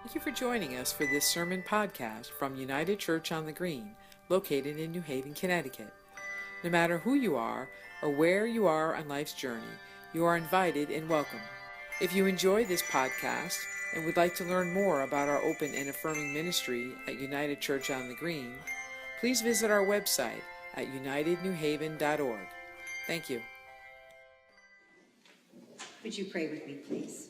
Thank you for joining us for this sermon podcast from United Church on the Green, located in New Haven, Connecticut. No matter who you are or where you are on life's journey, you are invited and welcome. If you enjoy this podcast and would like to learn more about our open and affirming ministry at United Church on the Green, please visit our website at unitednewhaven.org. Thank you. Would you pray with me, please?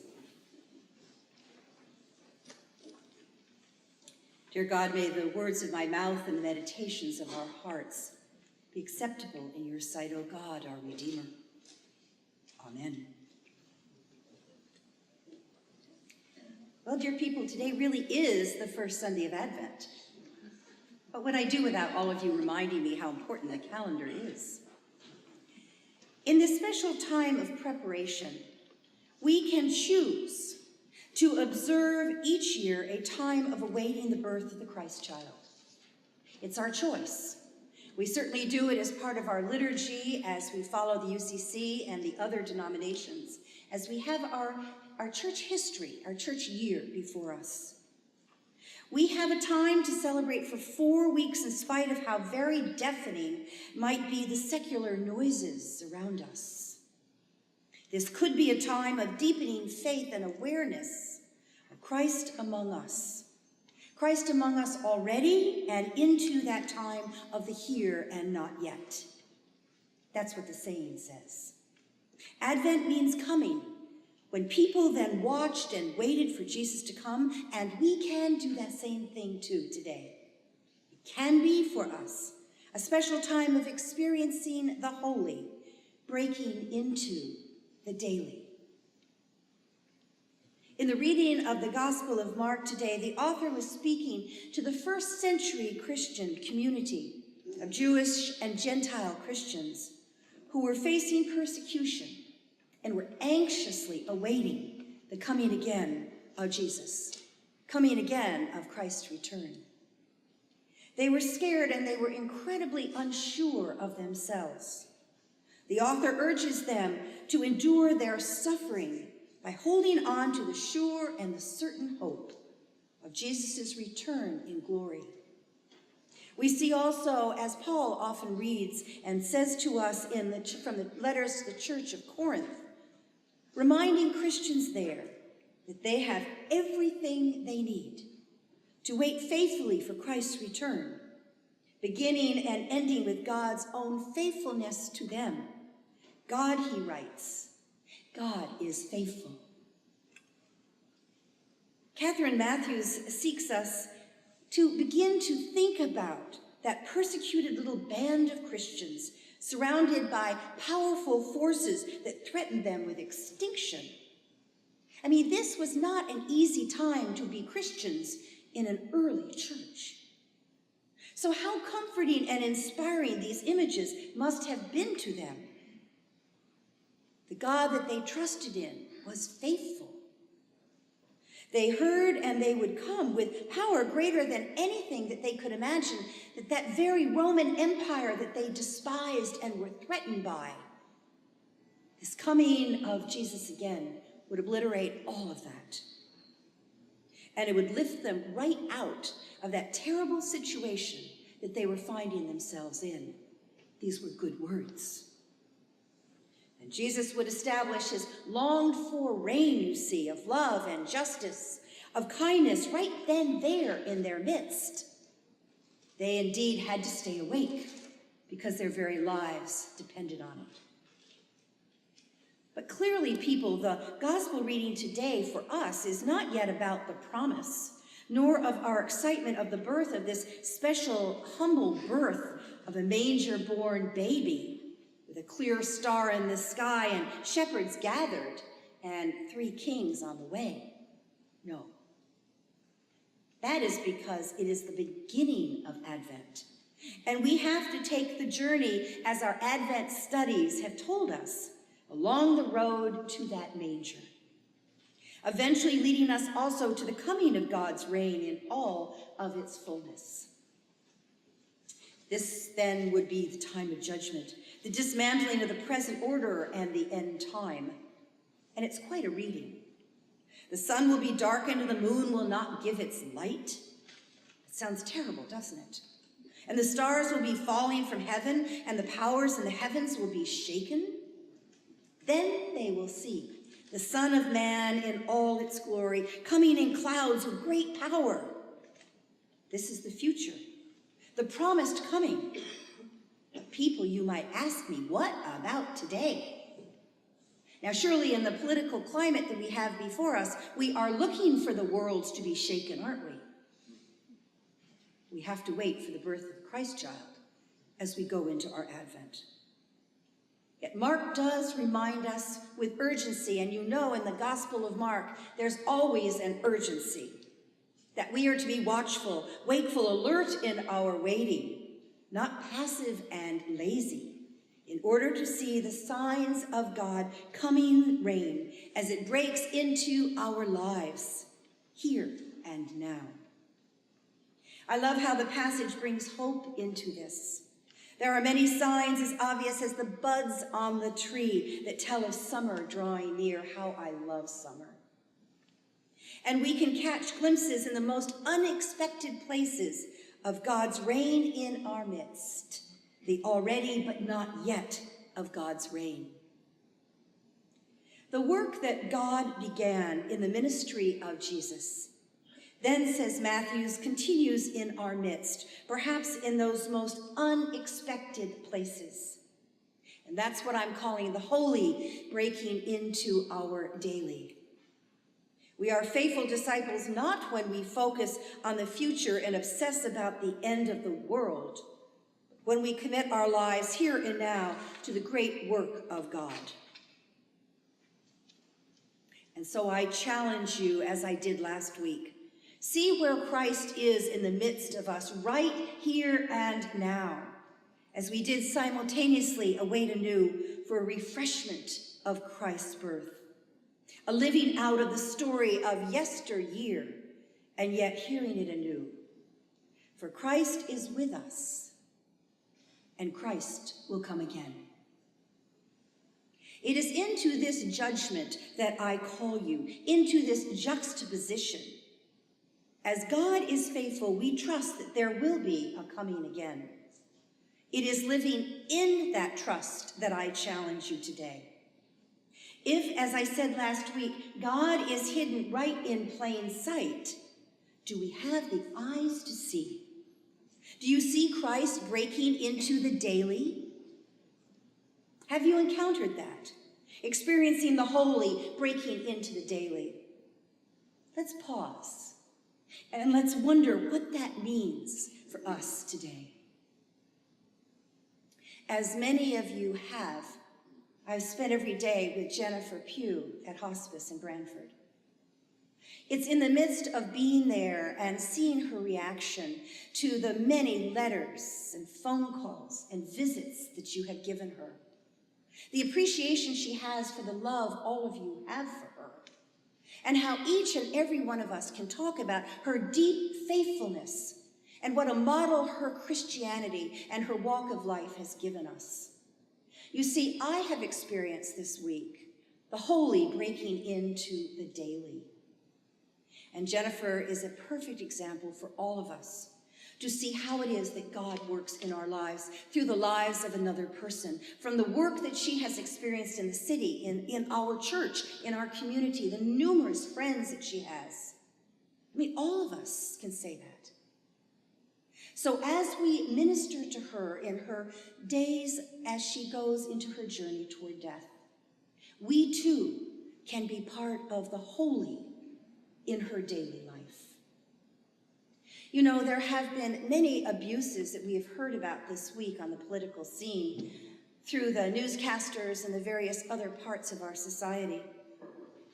Dear God, may the words of my mouth and the meditations of our hearts be acceptable in your sight, O God, our Redeemer. Amen. Well, dear people, today really is the first Sunday of Advent. What would I do without all of you reminding me how important the calendar is? In this special time of preparation, we can choose to observe each year a time of awaiting the birth of the Christ child. It's our choice. We certainly do it as part of our liturgy as we follow the UCC and the other denominations, as we have our church history, our church year before us. We have a time to celebrate for 4 weeks in spite of how very deafening might be the secular noises around us. This could be a time of deepening faith and awareness of Christ among us. Christ among us already and into that time of the here and not yet. That's what the saying says. Advent means coming, when people then watched and waited for Jesus to come, and we can do that same thing too today. It can be for us a special time of experiencing the holy, breaking into the daily. In the reading of the Gospel of Mark today, the author was speaking to the first century Christian community of Jewish and Gentile Christians who were facing persecution and were anxiously awaiting the coming again of Jesus, coming again of Christ's return. They were scared and they were incredibly unsure of themselves. The author urges them to endure their suffering by holding on to the sure and the certain hope of Jesus' return in glory. We see also, as Paul often reads and says to us from the letters to the church of Corinth, reminding Christians there that they have everything they need to wait faithfully for Christ's return, beginning and ending with God's own faithfulness to them. God, he writes, God is faithful. Catherine Matthews seeks us to begin to think about that persecuted little band of Christians surrounded by powerful forces that threatened them with extinction. I mean, this was not an easy time to be Christians in an early church. So how comforting and inspiring these images must have been to them. The God that they trusted in was faithful. They heard and they would come with power greater than anything that they could imagine, that very Roman Empire that they despised and were threatened by. This coming of Jesus again would obliterate all of that. And it would lift them right out of that terrible situation that they were finding themselves in. These were good words. And Jesus would establish his longed-for reign, you see, of love and justice, of kindness, right then there in their midst. They indeed had to stay awake because their very lives depended on it. But clearly, people, the gospel reading today for us is not yet about the promise, nor of our excitement of the birth of this special, humble birth of a manger-born baby, with a clear star in the sky and shepherds gathered and 3 kings on the way. No. That is because it is the beginning of Advent. And we have to take the journey, as our Advent studies have told us, along the road to that manger, eventually leading us also to the coming of God's reign in all of its fullness. This then would be the time of judgment, the dismantling of the present order and the end time. And it's quite a reading. The sun will be darkened and the moon will not give its light. It sounds terrible, doesn't it? And the stars will be falling from heaven, and the powers in the heavens will be shaken. Then they will see the Son of Man in all its glory, coming in clouds with great power. This is the future, the promised coming. But people, you might ask me, what about today? Now, surely in the political climate that we have before us, we are looking for the world to be shaken, aren't we? We have to wait for the birth of the Christ child as we go into our Advent. Yet Mark does remind us with urgency, and you know in the Gospel of Mark, there's always an urgency, that we are to be watchful, wakeful, alert in our waiting, not passive and lazy, in order to see the signs of God coming reign as it breaks into our lives, here and now. I love how the passage brings hope into this. There are many signs as obvious as the buds on the tree that tell of summer drawing near. How I love summer. And we can catch glimpses in the most unexpected places of God's reign in our midst, the already but not yet of God's reign. The work that God began in the ministry of Jesus, then, says Matthews, continues in our midst, perhaps in those most unexpected places. And that's what I'm calling the holy breaking into our daily. We are faithful disciples not when we focus on the future and obsess about the end of the world, when we commit our lives here and now to the great work of God. And so I challenge you, as I did last week, see where Christ is in the midst of us, right here and now, as we did simultaneously await anew for a refreshment of Christ's birth, a living out of the story of yesteryear, and yet hearing it anew. For Christ is with us, and Christ will come again. It is into this judgment that I call you, into this juxtaposition. As God is faithful, we trust that there will be a coming again. It is living in that trust that I challenge you today. If, as I said last week, God is hidden right in plain sight, do we have the eyes to see? Do you see Christ breaking into the daily? Have you encountered that? Experiencing the holy breaking into the daily? Let's pause. And let's wonder what that means for us today. As many of you have, I've spent every day with Jennifer Pugh at hospice in Branford. It's in the midst of being there and seeing her reaction to the many letters and phone calls and visits that you have given her, the appreciation she has for the love all of you have for her, and how each and every one of us can talk about her deep faithfulness and what a model her Christianity and her walk of life has given us. You see, I have experienced this week the holy breaking into the daily. And Jennifer is a perfect example for all of us to see how it is that God works in our lives, through the lives of another person, from the work that she has experienced in the city, in our church, in our community, the numerous friends that she has. I mean, all of us can say that. So as we minister to her in her days as she goes into her journey toward death, we too can be part of the holy in her daily life. You know, there have been many abuses that we have heard about this week on the political scene through the newscasters and the various other parts of our society.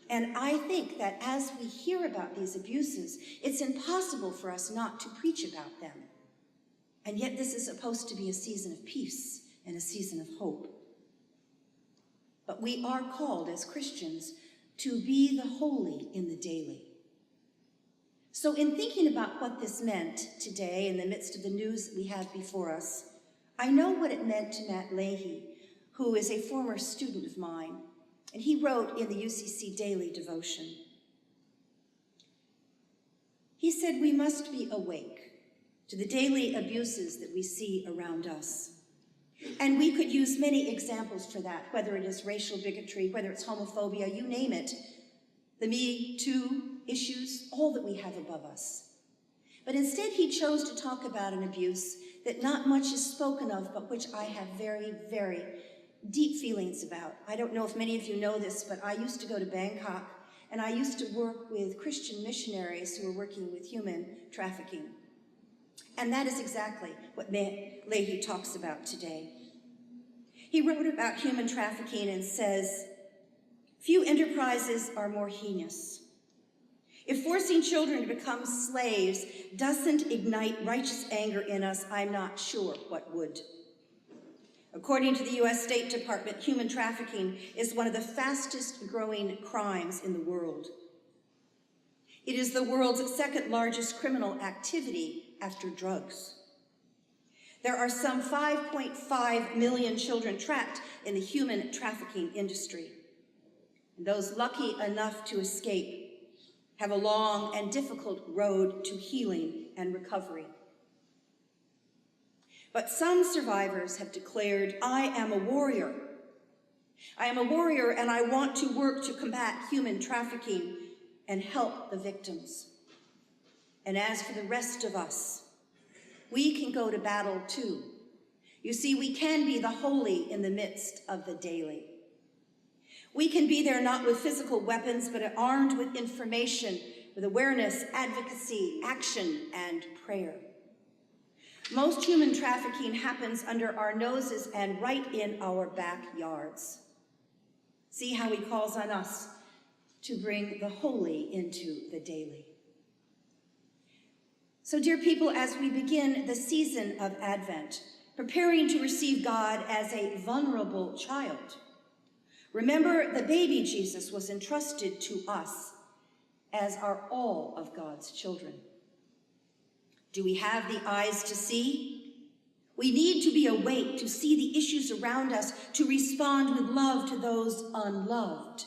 And I think that as we hear about these abuses, it's impossible for us not to preach about them. And yet this is supposed to be a season of peace and a season of hope. But we are called as Christians to be the holy in the daily. So in thinking about what this meant today in the midst of the news that we have before us, I know what it meant to Matt Leahy, who is a former student of mine, and he wrote in the UCC Daily Devotion, He said we must be awake to the daily abuses that we see around us. And we could use many examples for that, whether it is racial bigotry, whether it's homophobia, you name it. The Me Too issues, all that we have above us. But instead he chose to talk about an abuse that not much is spoken of, but which I have very, very deep feelings about. I don't know if many of you know this, but I used to go to Bangkok, and I used to work with Christian missionaries who were working with human trafficking. And that is exactly what Leahy talks about today. He wrote about human trafficking and says, "Few enterprises are more heinous. If forcing children to become slaves doesn't ignite righteous anger in us, I'm not sure what would." According to the U.S. State Department, human trafficking is one of the fastest growing crimes in the world. It is the world's second largest criminal activity after drugs. There are some 5.5 million children trapped in the human trafficking industry. And those lucky enough to escape have a long and difficult road to healing and recovery. But some survivors have declared, "I am a warrior. I am a warrior and I want to work to combat human trafficking and help the victims." And as for the rest of us, we can go to battle too. You see, we can be the holy in the midst of the daily. We can be there not with physical weapons, but armed with information, with awareness, advocacy, action, and prayer. Most human trafficking happens under our noses and right in our backyards. See how he calls on us to bring the holy into the daily. So, dear people, as we begin the season of Advent, preparing to receive God as a vulnerable child, remember the baby Jesus was entrusted to us, as are all of God's children. Do we have the eyes to see? We need to be awake to see the issues around us, to respond with love to those unloved,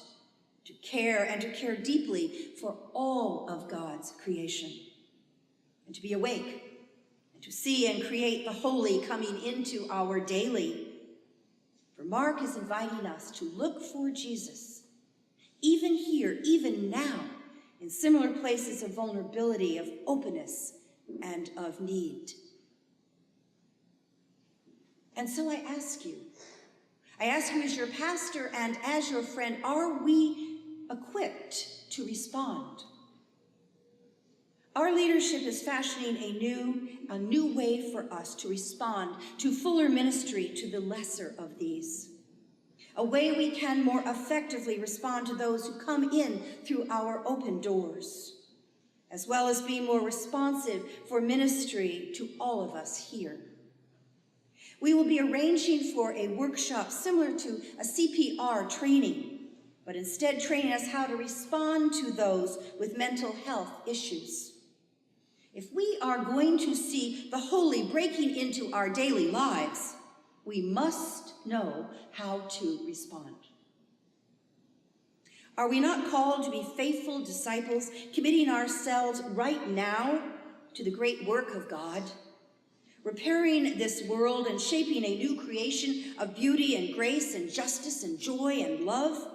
to care and to care deeply for all of God's creation, and to be awake and to see and create the holy coming into our daily. For Mark is inviting us to look for Jesus, even here, even now, in similar places of vulnerability, of openness, and of need. And so I ask you as your pastor and as your friend, are we equipped to respond? Our leadership is fashioning a new way for us to respond to fuller ministry to the lesser of these. A way we can more effectively respond to those who come in through our open doors, as well as be more responsive for ministry to all of us here. We will be arranging for a workshop similar to a CPR training, but instead training us how to respond to those with mental health issues. If we are going to see the holy breaking into our daily lives, we must know how to respond. Are we not called to be faithful disciples, committing ourselves right now to the great work of God, repairing this world and shaping a new creation of beauty and grace and justice and joy and love,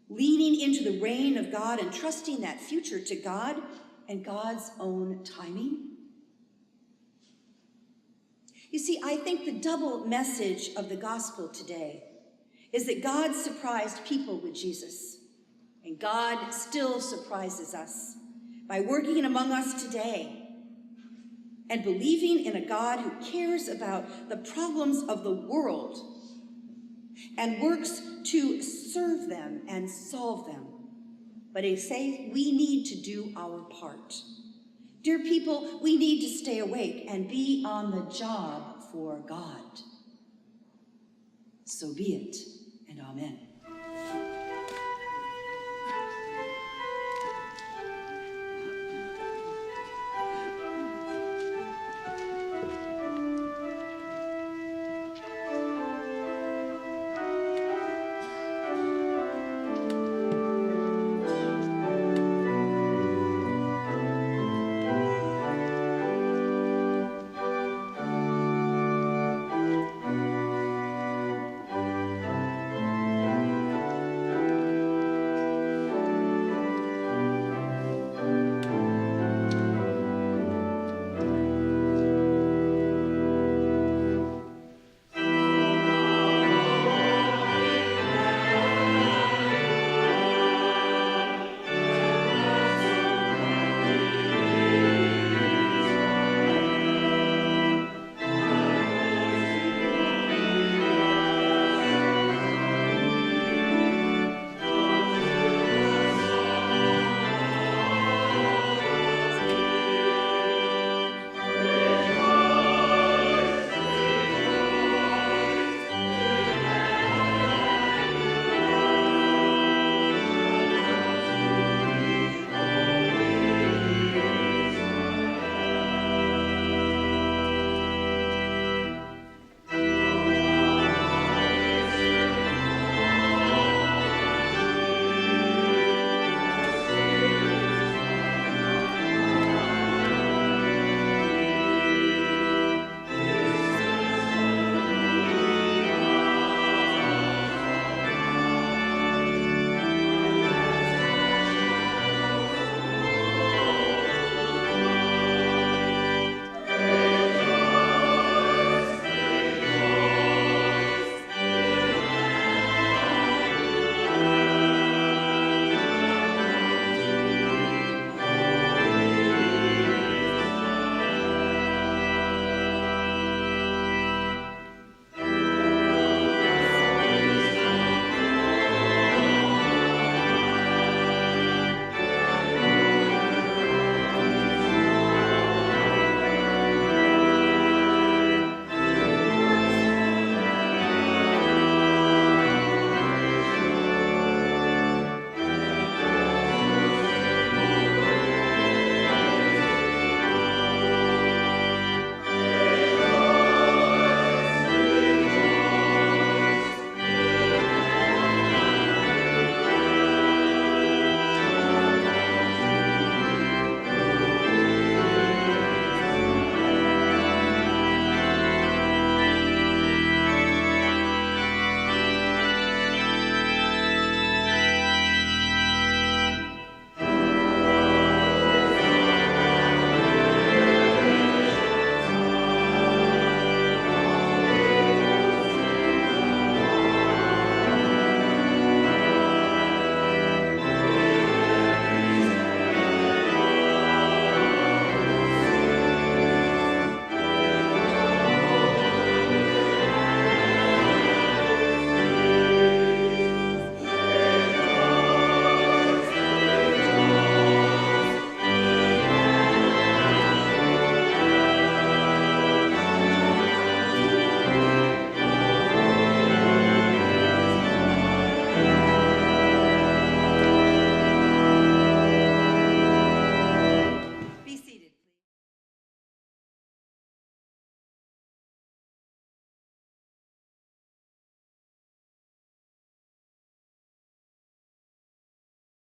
leaning into the reign of God and trusting that future to God and God's own timing? You see, I think the double message of the gospel today is that God surprised people with Jesus, and God still surprises us by working among us today and believing in a God who cares about the problems of the world and works to serve them and solve them. But I say we need to do our part. Dear people, we need to stay awake and be on the job for God. So be it, and amen.